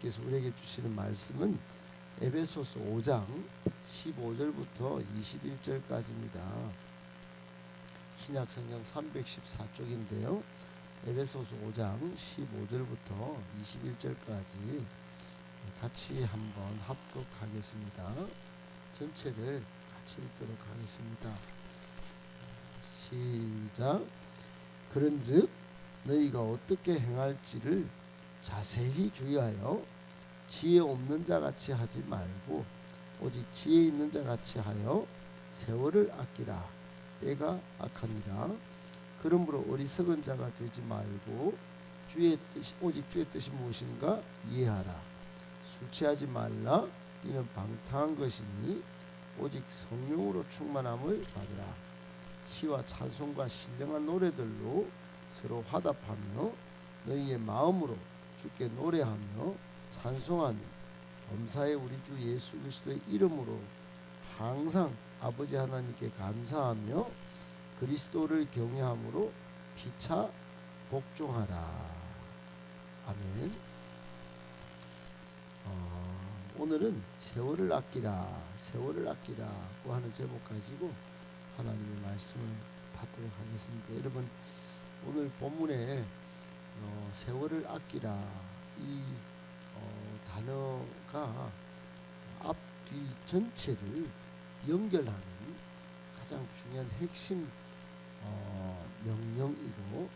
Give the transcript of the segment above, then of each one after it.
하나님께서 우리에게 주시는 말씀은 에베소서 5장 15절부터 21절까지입니다. 신약성경 314쪽인데요. 에베소서 5장 15절부터 21절까지 같이 한번 합독하겠습니다. 전체를 같이 읽도록 하겠습니다. 시작. 그런즉 너희가 어떻게 행할지를 자세히 주의하여 지혜 없는 자 같이 하지 말고 오직 지혜 있는 자 같이 하여 세월을 아끼라. 때가 악하니라. 그러므로 어리석은 자가 되지 말고 주의 뜻이 오직 주의 뜻이 무엇인가 이해하라. 술 취하지 말라. 이는 방탕한 것이니 오직 성령으로 충만함을 받으라. 시와 찬송과 신령한 노래들로 서로 화답하며 너희의 마음으로 주께 노래하며 찬송하며 범사에 우리 주 예수 그리스도의 이름으로 항상 아버지 하나님께 감사하며 그리스도를 경외함으로 피차 복종하라. 아멘. 오늘은 세월을 아끼라, 세월을 아끼라고 하는 제목 가지고 하나님의 말씀을 받도록 하겠습니다. 여러분, 오늘 본문에 세월을 아끼라 이 단어가 앞뒤 전체를 연결하는 가장 중요한 핵심 명령이고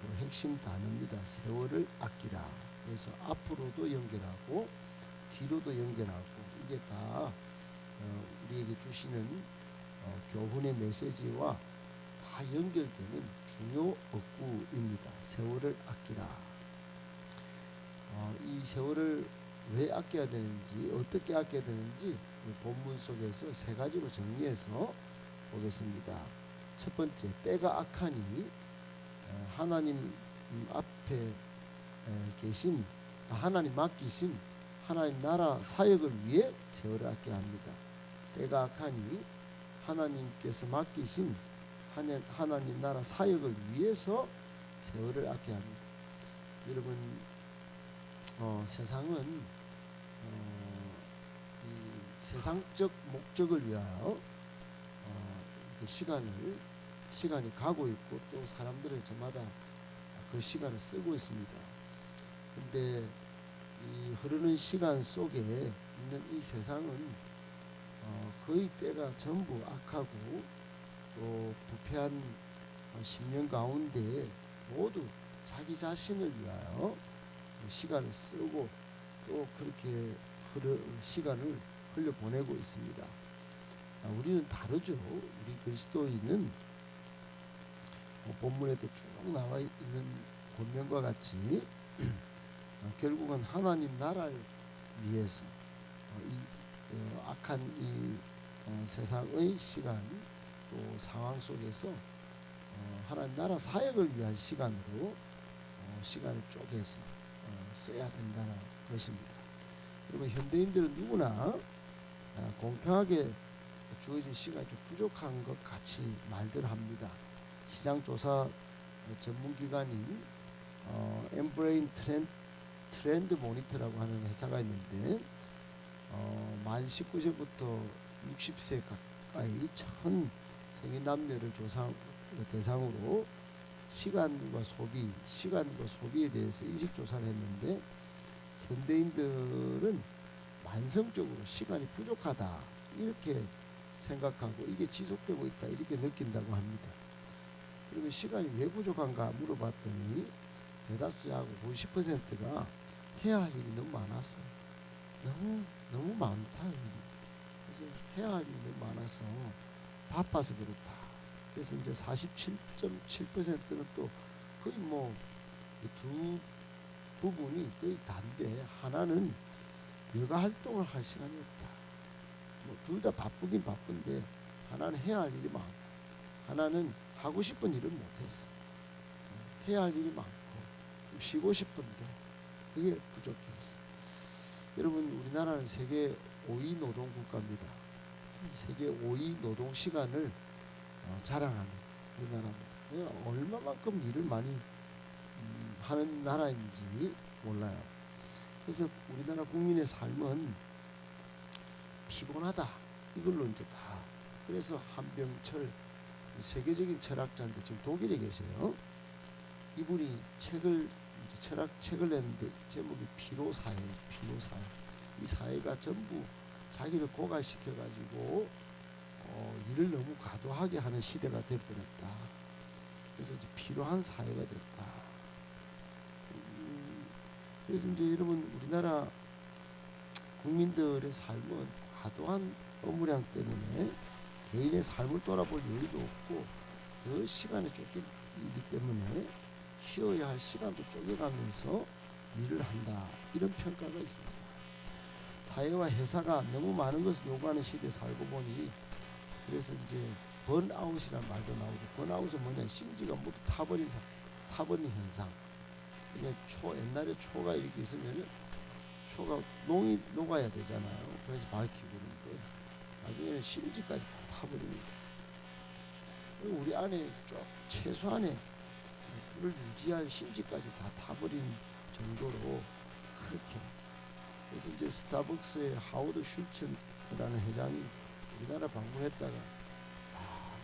또 핵심 단어입니다. 세월을 아끼라. 그래서 앞으로도 연결하고 뒤로도 연결하고 이게 다 우리에게 주시는 교훈의 메시지와 다 연결되는 중요 어구입니다. 세월을 아끼라. 이 세월을 왜 아껴야 되는지, 어떻게 아껴야 되는지 본문 속에서 세 가지로 정리해서 보겠습니다. 첫 번째, 때가 악하니 하나님 앞에 계신 하나님 맡기신 하나님 나라 사역을 위해 세월을 아껴야 합니다. 때가 악하니 하나님께서 맡기신 하나님 나라 사역을 위해서 세월을 아껴야 합니다. 여러분, 세상은 이 세상적 목적을 위하여 시간이 가고 있고 또 사람들은 저마다 그 시간을 쓰고 있습니다. 근데 이 흐르는 시간 속에 있는 이 세상은 거의 때가 전부 악하고 또 부패한 10년 가운데 모두 자기 자신을 위하여 시간을 쓰고 또 그렇게 시간을 흘려보내고 있습니다. 우리는 다르죠. 우리 그리스도인은 본문에도 쭉 나와 있는 권면과 같이 결국은 하나님 나라를 위해서 이 악한 이 세상의 시간 또 상황 속에서 하나님 나라 사역을 위한 시간으로 시간을 쪼개서 써야 된다는 것입니다. 그리고 현대인들은 누구나 공평하게 주어진 시간이 좀 부족한 것 같이 말들 합니다. 시장조사 전문기관인 엠브레인 트렌드 모니터라고 하는 회사가 있는데 만 19세부터 60세 가까이 전 세계 남녀를 대상으로 시간과 소비에 대해서 인식조사를 했는데 현대인들은 만성적으로 시간이 부족하다 이렇게 생각하고 이게 지속되고 있다 이렇게 느낀다고 합니다. 그리고 시간이 왜 부족한가 물어봤더니 대다수하고 90%가 해야 할 일이 너무 많았어. 너무 많다. 그래서 해야 할 일이 너무 많아서 바빠서 그렇다. 그래서 이제 47.7%는 또 거의 두 부분이 거의 다인데 하나는 여가 활동을 할 시간이 없다. 둘 다 바쁘긴 바쁜데 하나는 해야 할 일이 많고 하나는 하고 싶은 일을 못했어. 해야 할 일이 많고 좀 쉬고 싶은데 그게 부족했어. 여러분, 우리나라는 세계 5위 노동 국가입니다. 세계 5위 노동 시간을 자랑하는 우리나라입니다. 얼마만큼 일을 많이 하는 나라인지 몰라요. 그래서 우리나라 국민의 삶은 피곤하다 이걸로 이제 다. 그래서 한병철 세계적인 철학자인데 지금 독일에 계세요. 이분이 철학책을 냈는데 제목이 피로사회. 피로사회. 이 사회가 전부 자기를 고갈시켜 가지고 일을 너무 과도하게 하는 시대가 되어버렸다. 그래서 이제 필요한 사회가 됐다. 그래서 이제 여러분 우리나라 국민들의 삶은 과도한 업무량 때문에 개인의 삶을 돌아볼 여유도 없고 그 시간에 쫓기기 때문에 쉬어야 할 시간도 쪼개가면서 일을 한다. 이런 평가가 있습니다. 사회와 회사가 너무 많은 것을 요구하는 시대에 살고 보니 그래서 이제 번아웃이라는 말도 나오고, 번아웃은 뭐냐, 심지가 모두 타버린 현상. 그냥 옛날에 초가 이렇게 있으면은 초가 녹아야 되잖아요. 그래서 밝히고 그러는데 나중에는 심지까지 다 타버리는 거예요. 우리 안에 최소한의 불을 유지할 심지까지 다 타버린 정도로 그렇게. 그래서 이제 스타벅스의 하워드 슐츠라는 회장이 우리나라 방문했다가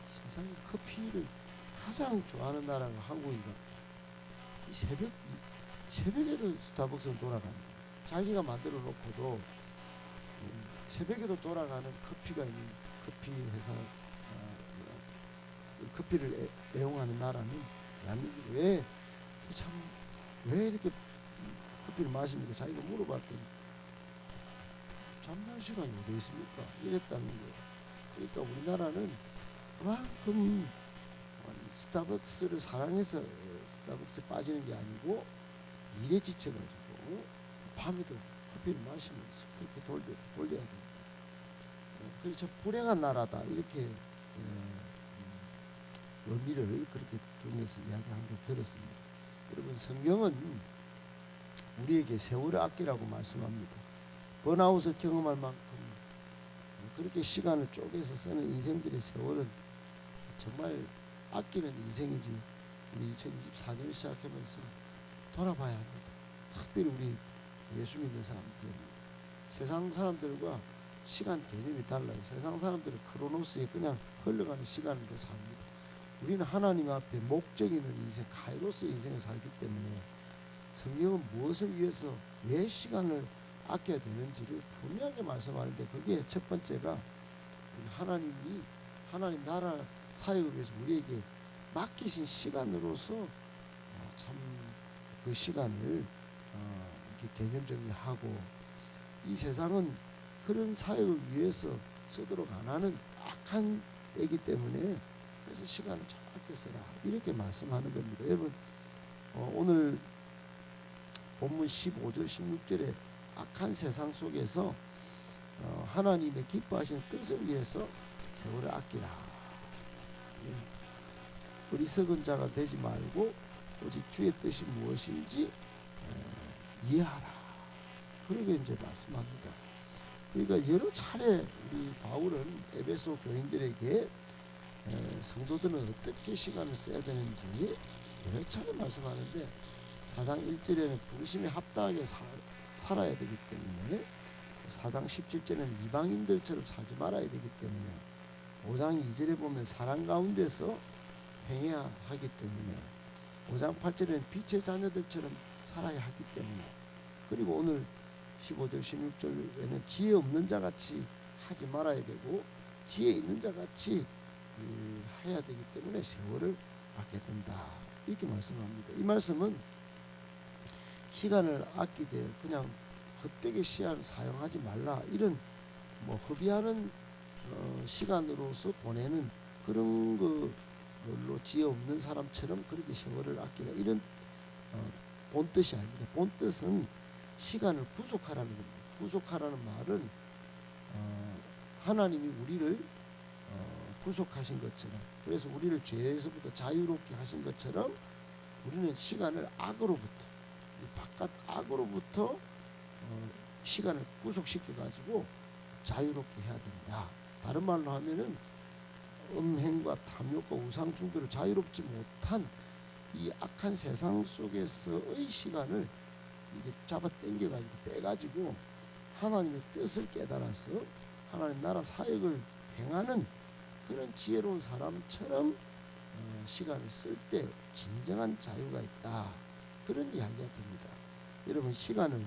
세상에 커피를 가장 좋아하는 나라가 한국인가. 새벽에도 스타벅스는 돌아갑니다. 자기가 만들어 놓고도 새벽에도 돌아가는 커피가 있는 커피 회사, 커피를 애용하는 나라는 대한민국이 왜 이렇게 커피를 마십니까? 자기가 물어봤더니 잠잘 시간이 어디 있습니까? 이랬다는 거예요. 그러니까 우리나라는 그만큼 스타벅스를 사랑해서 스타벅스에 빠지는 게 아니고 일에 지쳐가지고 밤에도 커피를 마시면서 그렇게 돌려야 됩니다. 그래서 불행한 나라다 이렇게 의미를 그렇게 두면서 이야기한 걸 들었습니다. 여러분 성경은 우리에게 세월을 아끼라고 말씀합니다. 번아웃을 경험할 만큼 그렇게 시간을 쪼개서 쓰는 인생들의 세월은 정말 아끼는 인생이지. 우리 2024년을 시작하면서 돌아봐야 합니다. 특별히 우리 예수 믿는 사람들, 세상 사람들과 시간 개념이 달라요. 세상 사람들은 크로노스에 그냥 흘러가는 시간으로 삽니다. 우리는 하나님 앞에 목적 있는 인생, 카이로스 인생을 살기 때문에 성경은 무엇을 위해서 왜 시간을 아껴야 되는지를 분명하게 말씀하는데, 그게 첫 번째가 하나님 나라 사역을 위해서 우리에게 맡기신 시간으로서 참 그 시간을 이렇게 개념 정리하고, 이 세상은 그런 사역을 위해서 쓰도록 안 하는 악한 때이기 때문에 그래서 시간을 잘 아껴 쓰라 이렇게 말씀하는 겁니다. 여러분 오늘 본문 15절 16절에 악한 세상 속에서 하나님의 기뻐하시는 뜻을 위해서 세월을 아끼라. 어리석은 자가 되지 말고 오직 주의 뜻이 무엇인지 이해하라. 그러게 이제 말씀합니다. 그러니까 여러 차례 우리 바울은 에베소 교인들에게 성도들은 어떻게 시간을 써야 되는지 여러 차례 말씀하는데, 4장 1절에는 부르심에 합당하게 살아야 되기 때문에, 4장 17절에는 이방인들처럼 살지 말아야 되기 때문에, 5장 2절에 보면 사랑 가운데서 행해야 하기 때문에, 5장 8절에는 빛의 자녀들처럼 살아야 하기 때문에, 그리고 오늘 15절 16절에는 지혜 없는 자 같이 하지 말아야 되고 지혜 있는 자 같이 해야 되기 때문에 세월을 아껴야 된다 이렇게 말씀합니다. 이 말씀은 시간을 아끼되 그냥 헛되게 시간을 사용하지 말라, 이런 허비하는 시간으로서 보내는 그런 걸로 지혜 없는 사람처럼 그렇게 세월을 아끼라, 이런 본뜻이 아닙니다. 본뜻은 시간을 구속하라는 겁니다. 구속하라는 말은 하나님이 우리를 구속하신 것처럼, 그래서 우리를 죄에서부터 자유롭게 하신 것처럼 우리는 시간을 악으로부터, 바깥 악으로부터 시간을 구속시켜 가지고 자유롭게 해야 된다. 다른 말로 하면은 음행과 탐욕과 우상 숭배로 자유롭지 못한 이 악한 세상 속에서의 시간을 이게 잡아 당겨가지고 빼가지고 하나님의 뜻을 깨달아서 하나님 나라 사역을 행하는 그런 지혜로운 사람처럼 시간을 쓸 때 진정한 자유가 있다. 그런 이야기가 됩니다. 여러분, 시간은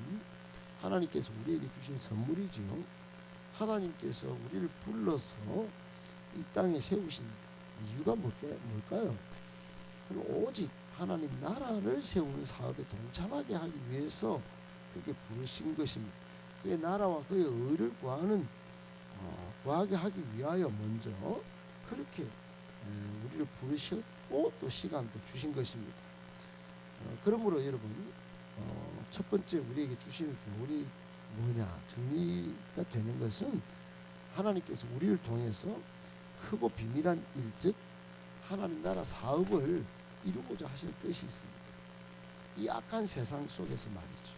하나님께서 우리에게 주신 선물이지요. 하나님께서 우리를 불러서 이 땅에 세우신 이유가 뭘까요? 오직 하나님 나라를 세우는 사업에 동참하게 하기 위해서 그렇게 부르신 것입니다. 그의 나라와 그의 의를 구하게 하기 위하여 먼저 그렇게 우리를 부르셨고 또 시간도 주신 것입니다. 그러므로 여러분, 첫 번째 우리에게 주시는 교훈이 뭐냐 정리가 되는 것은 하나님께서 우리를 통해서 크고 비밀한 일, 즉 하나님 나라 사업을 이루고자 하시는 뜻이 있습니다. 이 악한 세상 속에서 말이죠.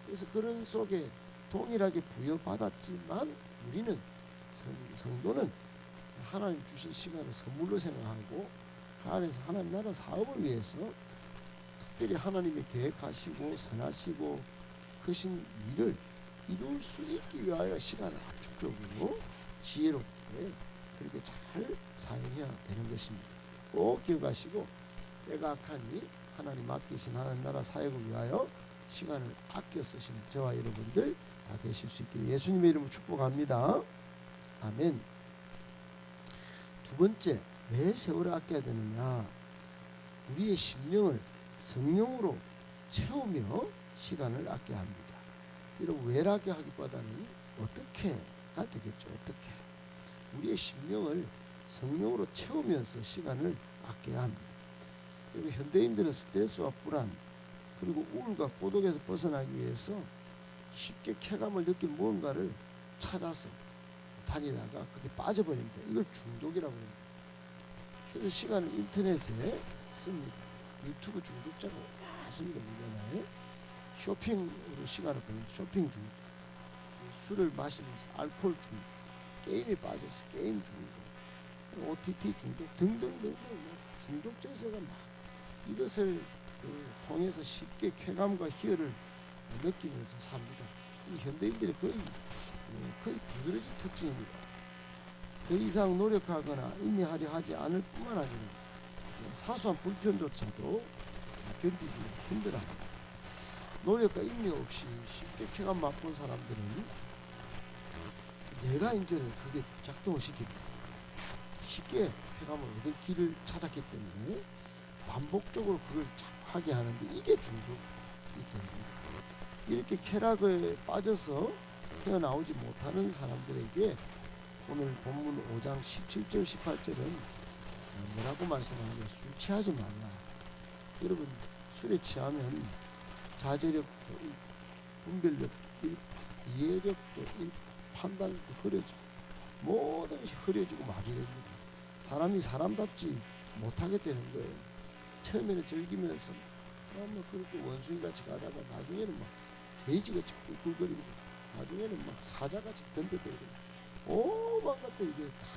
그래서 그런 속에 동일하게 부여받았지만 우리는 성도는 하나님 주신 시간을 선물로 생각하고 그 안에서 하나님 나라 사업을 위해서 특별히 하나님이 계획하시고 선하시고 크신 일을 이룰 수 있기 위하여 시간을 압축적으로 지혜롭게 그렇게 잘 사용해야 되는 것입니다. 꼭 기억하시고 때가 악하니 하나님 맡기신 하나님 나라 사역을 위하여 시간을 아껴 쓰시는 저와 여러분들 다 되실 수 있기를 예수님의 이름으로 축복합니다. 아멘. 두 번째, 왜 세월을 아껴야 되느냐? 우리의 심령을 성령으로 채우며 시간을 아껴야 합니다. 이런 왜라게 하기보다는 어떻게가 되겠죠. 어떻게 우리의 심령을 성령으로 채우면서 시간을 아껴야 합니다. 그리고 현대인들은 스트레스와 불안 그리고 우울과 고독에서 벗어나기 위해서 쉽게 쾌감을 느낄 무언가를 찾아서 다니다가 그게 빠져버립니다. 이걸 중독이라고 합니다. 그래서 시간을 인터넷에 씁니다. 유튜브 중독자가 많습니다. 우리나라에. 쇼핑으로 시간을 보냅니다. 쇼핑 중독, 술을 마시면서 알코올 중독, 게임에 빠져서 게임 중독, OTT 중독 등등등등 중독 증세가 막 이것을 통해서 쉽게 쾌감과 희열을 느끼면서 삽니다. 이 현대인들의 거의 두드러진 특징입니다. 더 이상 노력하거나 인내하려 하지 않을 뿐만 아니라 사소한 불편조차도 견디기 힘들어합니다. 노력과 인내 없이 쉽게 쾌감 맛본 사람들은 내가 이제는 그게 작동을 시킵니다. 쉽게 쾌감을 얻을 길을 찾았기 때문에 반복적으로 그걸 하게 하는데 이게 중독이 됩니다. 이렇게 쾌락에 빠져서 헤어나오지 못하는 사람들에게 오늘 본문 5장 17절 18절은 뭐라고 말씀하냐면 술 취하지 말라. 여러분, 술에 취하면 자제력도 잃고 분별력도 잃고 이해력도 잃고 판단력도 흐려지고 모든 것이 흐려지고 말이 됩니다. 사람이 사람답지 못하게 되는 거예요. 처음에는 즐기면서 뭐 그렇게 원숭이같이 가다가 나중에는 막 돼지같이 꿀꿀거리고 나중에는 막 사자같이 덤벼들고 오만 것들 이게 다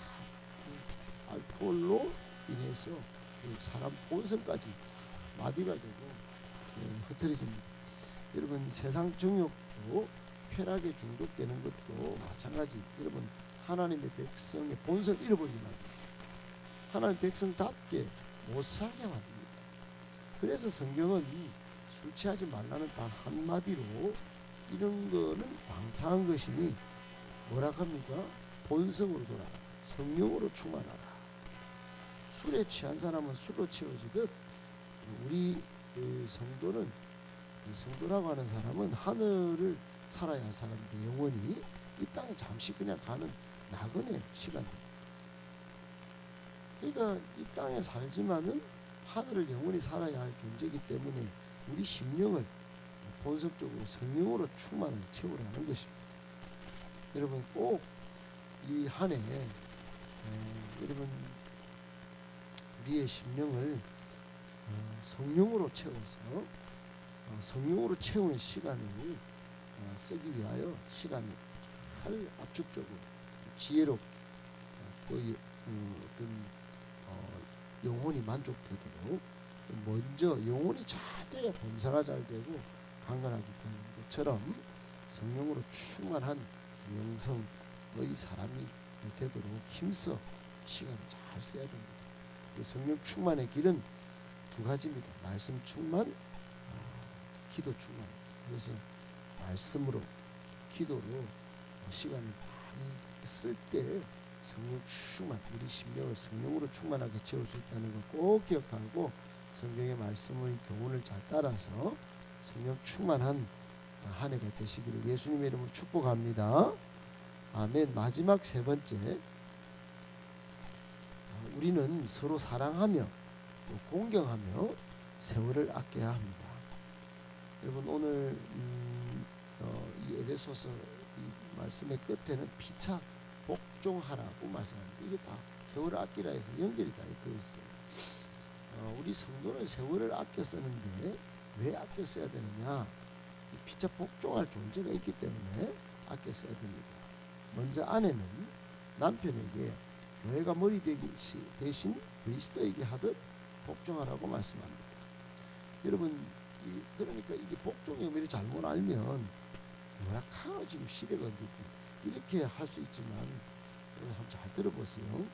알코올로 인해서 사람 본성까지 마비가 되고 흐트러집니다. 여러분, 세상 정욕도 쾌락에 중독되는 것도 마찬가지. 여러분, 하나님의 백성의 본성을 잃어버리면 안 돼요. 하나님 백성답게 못 살게 만듭니다. 그래서 성경은 술 취하지 말라는 단 한마디로 이런 거는 방탕한 것이니 뭐라고 합니까? 본성으로 돌아라. 성령으로 충만하라. 술에 취한 사람은 술로 채워지듯 우리 성도는 성도라고 하는 사람은 하늘을 살아야 할 사람인데 영원히 이 땅에 잠시 그냥 가는 나그네 시간입니다. 그러니까 이 땅에 살지만은 하늘을 영원히 살아야 할 존재이기 때문에 우리 심령을 본성적으로 성령으로 충만을 채우라는 것입니다. 여러분, 꼭 이 한 해 여러분 우리의 심령을 성령으로 채워서 성령으로 채우는 시간을 쓰기 위하여 시간을 잘 압축적으로 지혜롭게 또 어떤 영혼이 만족되도록 먼저 영혼이 잘 돼야 범사가 잘 되고 강건하게 되는 것처럼 성령으로 충만한 영성의 사람이 되도록 힘써 시간을 잘 써야 됩니다. 성령 충만의 길은 두 가지입니다. 말씀 충만, 기도 충만. 그래서 말씀으로, 기도로 시간을 많이 쓸 때 성령 충만, 우리 심령을 성령으로 충만하게 채울 수 있다는 걸 꼭 기억하고 성경의 말씀의 교훈을 잘 따라서 성령 충만한 한 해가 되시기를 예수님의 이름으로 축복합니다. 아멘. 마지막 세 번째, 우리는 서로 사랑하며 또 공경하며 세월을 아껴야 합니다. 여러분 오늘 이 에베소서 이 말씀의 끝에는 피차 복종하라고 말씀합니다. 이게 다 세월을 아끼라 해서 연결이 다 되어 있어요. 우리 성도는 세월을 아껴 쓰는데 왜 아껴 써야 되느냐? 피차 복종할 존재가 있기 때문에 아껴 써야 됩니다. 먼저 아내는 남편에게 교회가 머리 대신 그리스도에게 하듯 복종하라고 말씀합니다. 여러분 그러니까 이게 복종의 의미를 잘못 알면 열악한 지금 시대가 언제고 이렇게 할 수 있지만 여러분 한번 잘 들어보세요.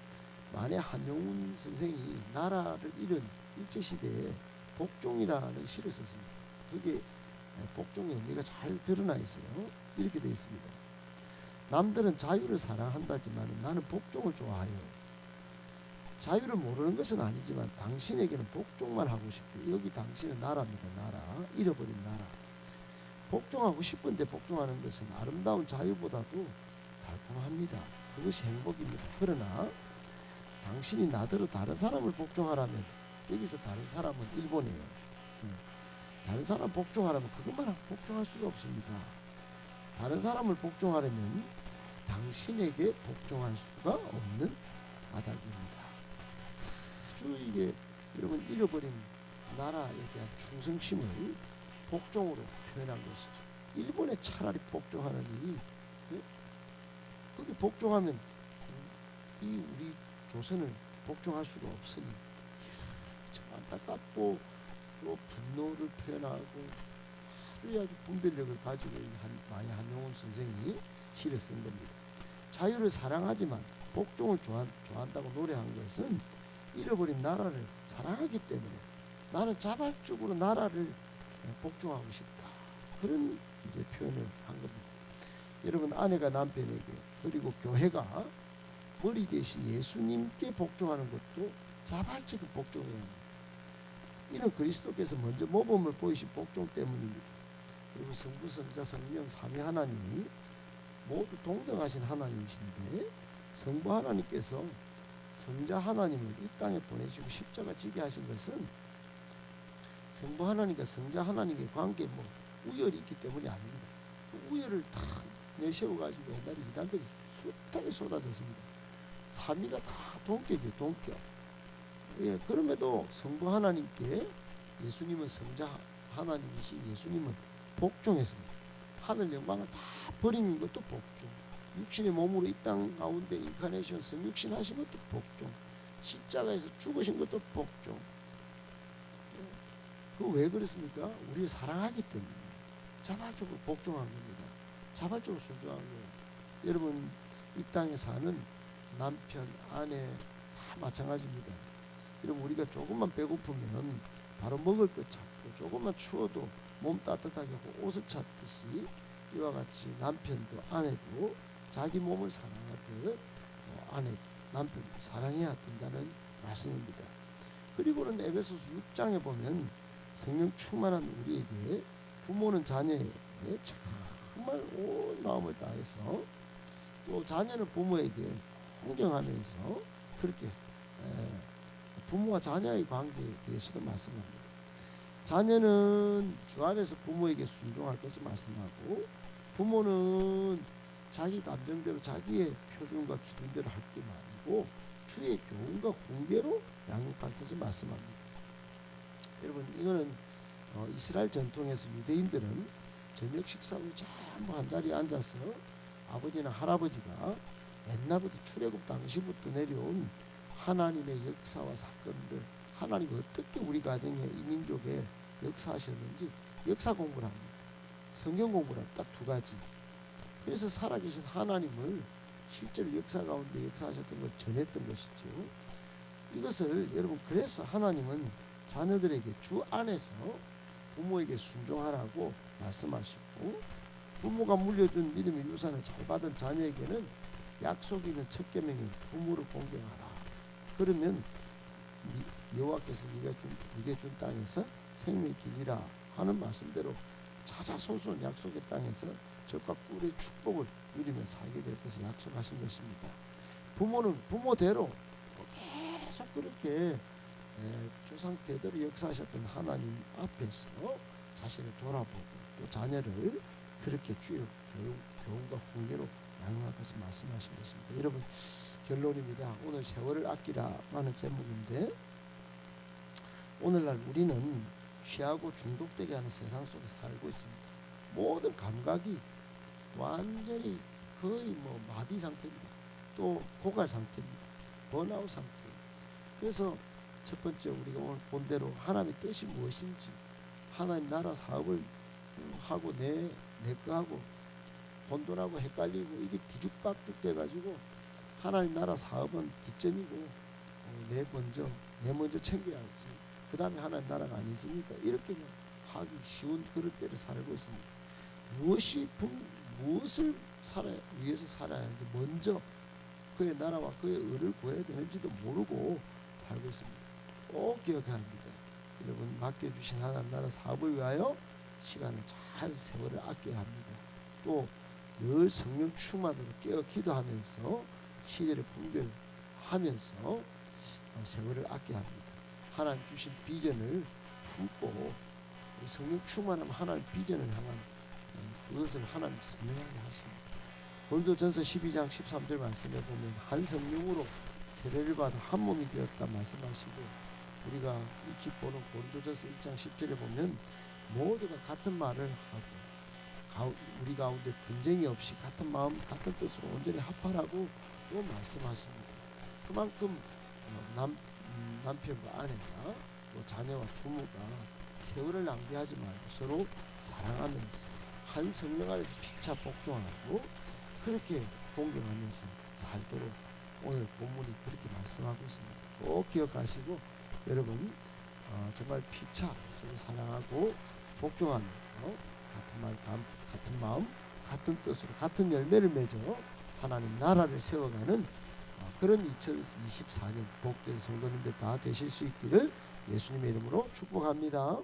만약 한용운 선생이 나라를 잃은 일제시대에 복종이라는 시를 썼습니다. 그게 복종의 의미가 잘 드러나 있어요. 이렇게 되어 있습니다. 남들은 자유를 사랑한다지만 나는 복종을 좋아하여. 자유를 모르는 것은 아니지만 당신에게는 복종만 하고 싶고, 여기 당신은 나라입니다. 나라, 잃어버린 나라. 복종하고 싶은데 복종하는 것은 아름다운 자유보다도 달콤합니다. 그것이 행복입니다. 그러나 당신이 나더러 다른 사람을 복종하라면, 여기서 다른 사람은 일본이에요. 다른 사람 복종하라면 그것만 복종할 수가 없습니다. 다른 사람을 복종하려면 당신에게 복종할 수가 없는 까닭입니다. 아주 이게 여러분 잃어버린 나라에 대한 충성심을 복종으로 표현한 것이죠. 일본에 차라리 복종하느니 거기 복종하면 이 우리 조선을 복종할 수가 없으니 참 안타깝고 또 분노를 표현하고 아주 분별력을 가지고 많이 한용운 선생이 시를 쓴 겁니다. 자유를 사랑하지만 복종을 좋아한다고 노래한 것은 잃어버린 나라를 사랑하기 때문에 나는 자발적으로 나라를 복종하고 싶다. 그런 이제 표현을 한 겁니다. 여러분 아내가 남편에게 그리고 교회가 머리 대신 예수님께 복종하는 것도 자발적인 복종이에요. 이는 그리스도께서 먼저 모범을 보이신 복종 때문입니다. 그리고 성부, 성자, 성령 삼위 하나님이 모두 동등하신 하나님이신데 성부 하나님께서 성자 하나님을 이 땅에 보내시고 십자가 지게 하신 것은 성부 하나님과 성자 하나님의 관계에 우열이 있기 때문이 아닙니다. 그 우열을 다 내세워가지고 옛날에 이단들이 숱하게 쏟아졌습니다. 삼위가 다 동격이에요. 동격. 예, 그럼에도 성부 하나님께 예수님은 성자 하나님이신 예수님은 복종했습니다. 하늘 영광을 다 버린 것도 복종. 육신의 몸으로 이 땅 가운데 인카네이션 성육신 하신 것도 복종. 십자가에서 죽으신 것도 복종. 그 왜 그렇습니까? 우리를 사랑하기 때문에 자발적으로 복종한 겁니다. 자발적으로 순종한 거예요. 여러분 이 땅에 사는 남편, 아내 다 마찬가지입니다. 여러분 우리가 조금만 배고프면 바로 먹을 것 찾고 조금만 추워도 몸 따뜻하게 하고 옷을 찾듯이 이와 같이 남편도 아내도 자기 몸을 사랑하듯 남편도 사랑해야 된다는 말씀입니다. 그리고는 에베소서 6장에 보면 성령 충만한 우리에게 부모는 자녀에게 정말 온 마음을 다해서 또 자녀는 부모에게 공경하면서 그렇게 부모와 자녀의 관계에 대해서도 말씀합니다. 자녀는 주 안에서 부모에게 순종할 것을 말씀하고 부모는 자기 감정대로 자기의 표준과 기준대로 할 게 아니고 주의 교훈과 훈계로 양육할 것을 말씀합니다. 여러분 이거는 이스라엘 전통에서 유대인들은 저녁 식사 후 전부 한 자리에 앉아서 아버지나 할아버지가 옛날부터 출애굽 당시부터 내려온 하나님의 역사와 사건들, 하나님이 어떻게 우리 가정에 이 민족에 역사하셨는지 역사 공부를 합니다. 성경 공부란 딱 두 가지. 그래서 살아계신 하나님을 실제로 역사 가운데 역사하셨던 걸 전했던 것이죠. 이것을 여러분, 그래서 하나님은 자녀들에게 주 안에서 부모에게 순종하라고 말씀하시고, 부모가 물려준 믿음의 유산을 잘 받은 자녀에게는 약속이 있는 첫 계명인 부모를 공경하라. 그러면 여호와께서 네게 준 땅에서 생명의 길이라 하는 말씀대로 자자손손 약속의 땅에서 적과 꿀의 축복을 누리며 살게 될 것을 약속하신 것입니다. 부모는 부모대로 계속 그렇게 조상 대대로 역사하셨던 하나님 앞에서 자신을 돌아보고 또 자녀를 그렇게 주의 교훈과 훈계로 양육할 것을 말씀하신 것입니다. 여러분, 결론입니다. 오늘 세월을 아끼라라는 제목인데, 오늘날 우리는 취하고 중독되게 하는 세상 속에 살고 있습니다. 모든 감각이 완전히 거의 마비 상태입니다. 또 고갈 상태입니다. 번아웃 상태. 그래서 첫 번째 우리가 오늘 본 대로 하나님의 뜻이 무엇인지, 하나님 나라 사업을 하고 내 거 하고 혼돈하고 헷갈리고 이게 뒤죽박죽 돼가지고, 하나님 나라 사업은 뒷전이고 내 먼저 챙겨야지, 그 다음에 하나님 나라가 아니십니까? 이렇게 하기 쉬운 그럴 때를 살고 있습니다. 무엇을 위해서 살아야 하는지, 먼저 그의 나라와 그의 의를 구해야 되는지도 모르고 살고 있습니다. 꼭 기억해야 합니다. 여러분, 맡겨주신 하나님 나라 사업을 위하여 시간을 잘, 세월을 아껴야 합니다. 또 늘 성령 충만으로 깨어 기도하면서 시대를 분별하면서 세월을 아껴야 합니다. 하나님 주신 비전을 품고 성령 충만하면 하나님 비전을 향한 그것을 하나님 선명하게 하십니다. 고린도전서 12장 13절 말씀에 보면 한 성령으로 세례를 받아 한 몸이 되었다 말씀하시고, 우리가 익히 보는 고린도전서 1장 10절에 보면 모두가 같은 말을 하고 우리 가운데 분쟁이 없이 같은 마음 같은 뜻으로 온전히 합하라고 또 말씀하십니다. 그만큼 남편과 아내가 또 자녀와 부모가 세월을 낭비하지 말고 서로 사랑하면서 한 성령 안에서 피차 복종하고 그렇게 공경하면서 살도록 오늘 본문이 그렇게 말씀하고 있습니다. 꼭 기억하시고 여러분, 정말 피차 서로 사랑하고 복종하면서 같은 마음, 같은 뜻으로 같은 열매를 맺어 하나님 나라를 세워가는 그런 2024년 복된 성도님들 다 되실 수 있기를 예수님의 이름으로 축복합니다.